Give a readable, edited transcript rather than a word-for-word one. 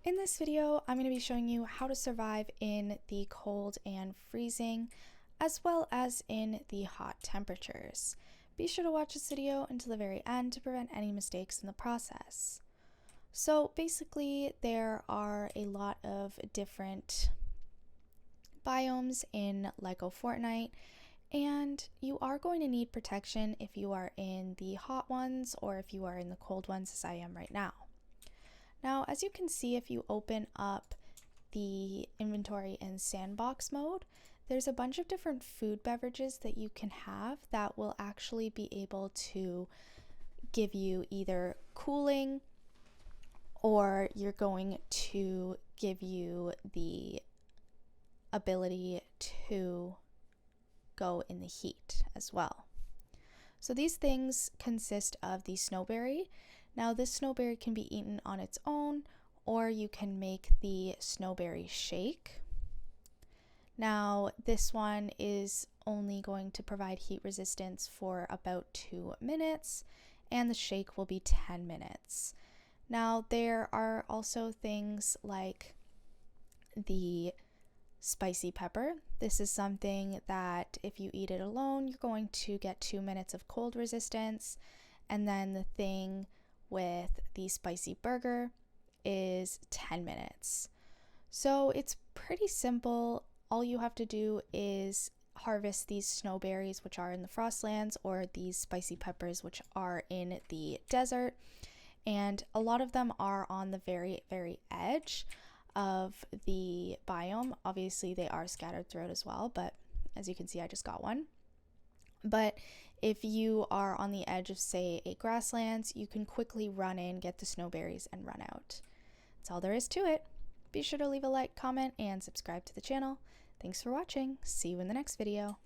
In this video, I'm going to be showing you how to survive in the cold and freezing, as well as in the hot temperatures. Be sure to watch this video until the very end to prevent any mistakes in the process. So basically, there are a lot of different biomes in LEGO Fortnite, and you are going to need protection if you are in the hot ones or if you are in the cold ones, as I am right now. Now, as you can see, if you open up the inventory in sandbox mode, there's a bunch of different food beverages that you can have that will actually be able to give you either cooling, or you're going to give you the ability to go in the heat as well. So these things consist of the snowberry. Now this snowberry can be eaten on its own, or you can make the snowberry shake. Now this one is only going to provide heat resistance for about 2 minutes, and the shake will be 10 minutes. Now there are also things like the spicy pepper. This is something that if you eat it alone, you're going to get 2 minutes of cold resistance, and then the thing with the spicy burger is 10 minutes. So it's pretty simple. All you have to do is harvest these snowberries, which are in the frostlands, or these spicy peppers, which are in the desert. And a lot of them are on the very, very edge of the biome. Obviously, they are scattered throughout as well, but as you can see, I just got one. But if you are on the edge of, say, a grasslands, you can quickly run in, get the snowberries, and run out. That's all there is to it. Be sure to leave a like, comment, and subscribe to the channel. Thanks for watching. See you in the next video.